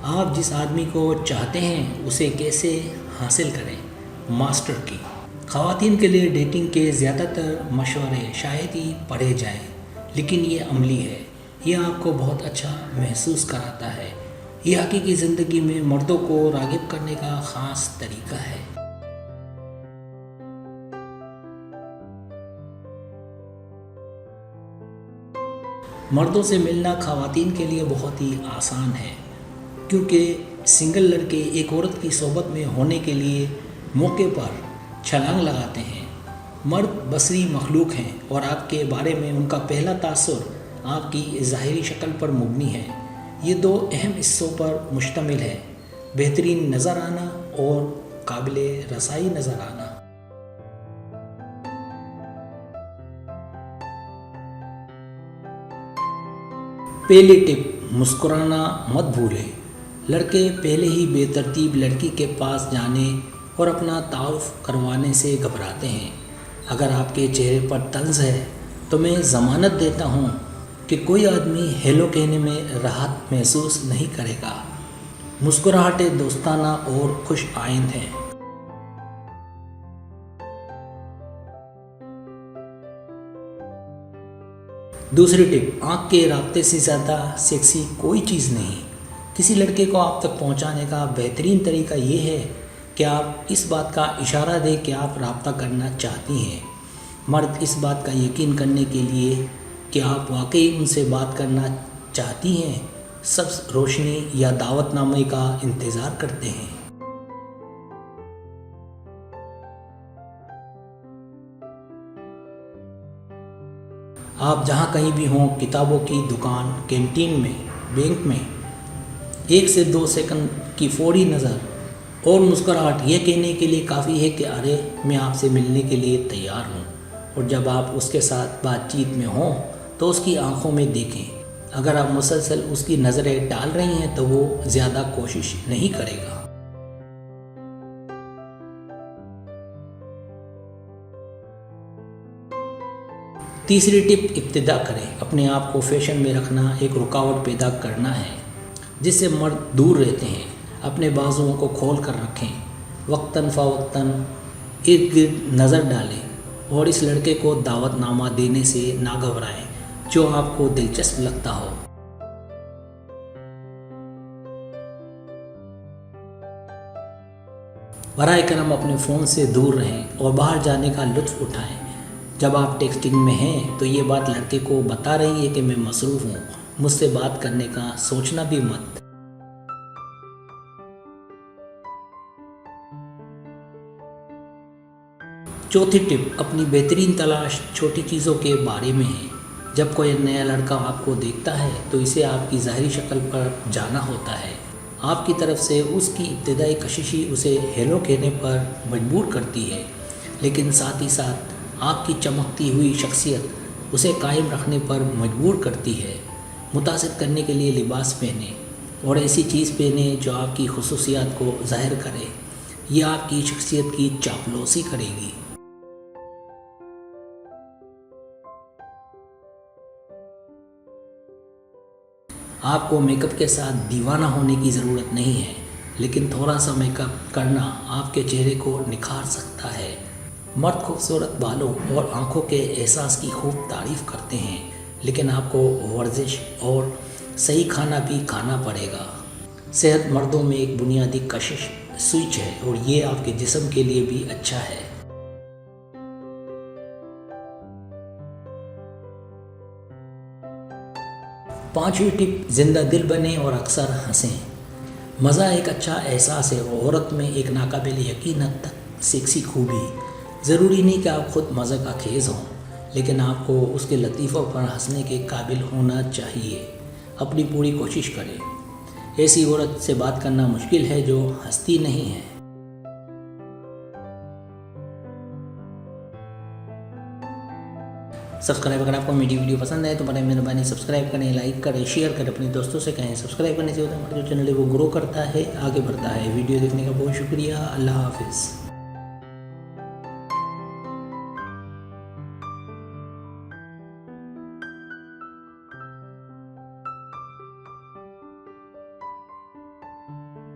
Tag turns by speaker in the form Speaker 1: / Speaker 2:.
Speaker 1: आप जिस आदमी को चाहते हैं उसे कैसे हासिल करें। मास्टर की। ख़वातीन के लिए डेटिंग के ज़्यादातर मशवरे शायद ही पढ़े जाएं, लेकिन ये अमली है। ये आपको बहुत अच्छा महसूस कराता है। ये हकीकी ज़िंदगी में मर्दों को राग़िब करने का ख़ास तरीका है। मर्दों से मिलना ख़वातीन के लिए बहुत ही आसान है, क्योंकि सिंगल लड़के एक औरत की सोबत में होने के लिए मौके पर छलांग लगाते हैं। मर्द बसरी मखलूक हैं और आपके बारे में उनका पहला तासुर आपकी ज़ाहिरी शक्ल पर मुबनी है। ये दो अहम हिस्सों पर मुश्तमिल है: बेहतरीन नज़र आना और काबिले रसाई नज़र आना। पहली टिप, मुस्कुराना मत भूलें। लड़के पहले ही बेतरतीब लड़की के पास जाने और अपना ताउफ़ करवाने से घबराते हैं। अगर आपके चेहरे पर तंज़ है तो मैं ज़मानत देता हूँ कि कोई आदमी हेलो कहने में राहत महसूस नहीं करेगा। मुस्कुराहटें दोस्ताना और खुश आइंद हैं। दूसरी टिप, आँख के राब्ते से ज़्यादा सेक्सी कोई चीज़ नहीं। किसी लड़के को आप तक पहुँचाने का बेहतरीन तरीका ये है कि आप इस बात का इशारा दें कि आप राब्ता करना चाहती हैं। मर्द इस बात का यकीन करने के लिए कि आप वाकई उनसे बात करना चाहती हैं, सब्ज़ रोशनी या दावतनामे का इंतज़ार करते हैं। आप जहाँ कहीं भी हों, किताबों की दुकान, कैंटीन में, बैंक में, 1 से 2 सेकंड की फौरी नज़र और मुस्कुराहट यह कहने के लिए काफ़ी है कि अरे मैं आपसे मिलने के लिए तैयार हूँ। और जब आप उसके साथ बातचीत में हों तो उसकी आंखों में देखें। अगर आप मुसलसल उसकी नज़रें डाल रही हैं तो वो ज़्यादा कोशिश नहीं करेगा। तीसरी टिप, इब्तिदा करें। अपने आप को फैशन में रखना एक रुकावट पैदा करना है जिससे मर्द दूर रहते हैं। अपने बाजुओं को खोल कर रखें, वक्तन फ़वक्तन इर्द गिर्द नज़र डालें और इस लड़के को दावतनामा देने से ना घबराएं जो आपको दिलचस्प लगता हो। बराए करम अपने फ़ोन से दूर रहें और बाहर जाने का लुत्फ़ उठाएं। जब आप टेक्सटिंग में हैं तो ये बात लड़के को बता रही है कि मैं मसरूफ़ हूँ, मुझसे बात करने का सोचना भी मत। चौथी टिप, अपनी बेहतरीन तलाश छोटी चीज़ों के बारे में है। जब कोई नया लड़का आपको देखता है तो इसे आपकी ज़ाहिरी शक्ल पर जाना होता है। आपकी तरफ से उसकी इब्तिदाई कशिश उसे हेलो कहने पर मजबूर करती है, लेकिन साथ ही साथ आपकी चमकती हुई शख्सियत उसे कायम रखने पर मजबूर करती है। मुतासिर करने के लिए लिबास पहने और ऐसी चीज़ पहने जो आपकी खुसूसियात को ज़ाहिर करे। यह आपकी शख्सियत की चापलूसी करेगी। आपको मेकअप के साथ दीवाना होने की ज़रूरत नहीं है, लेकिन थोड़ा सा मेकअप करना आपके चेहरे को निखार सकता है। मर्द खूबसूरत बालों और आँखों के एहसास की खूब तारीफ़ करते हैं, लेकिन आपको वर्जिश और सही खाना भी खाना पड़ेगा। सेहत मर्दों में एक बुनियादी कशिश स्विच है और ये आपके जिस्म के लिए भी अच्छा है। पांचवी टिप, जिंदा दिल बने और अक्सर हंसें। मज़ा एक अच्छा एहसास है और औरत में एक नाकाबिल यकीन हद तक सेक्सी खूबी। ज़रूरी नहीं कि आप खुद मज़े का खेज़ हों, लेकिन आपको उसके लतीफ़ों पर हंसने के काबिल होना चाहिए। अपनी पूरी कोशिश करें। ऐसी औरत से बात करना मुश्किल है जो हंसती नहीं है। सब्सक्राइब, अगर आपको मेरी वीडियो पसंद है तो बड़े मेहरबानी सब्सक्राइब करें, लाइक करें, शेयर करें, अपने दोस्तों से कहें। सब्सक्राइब करने से होता है हमारा जो चैनल है वो ग्रो करता है, आगे बढ़ता है। वीडियो देखने का बहुत शुक्रिया। अल्लाह हाफिज़।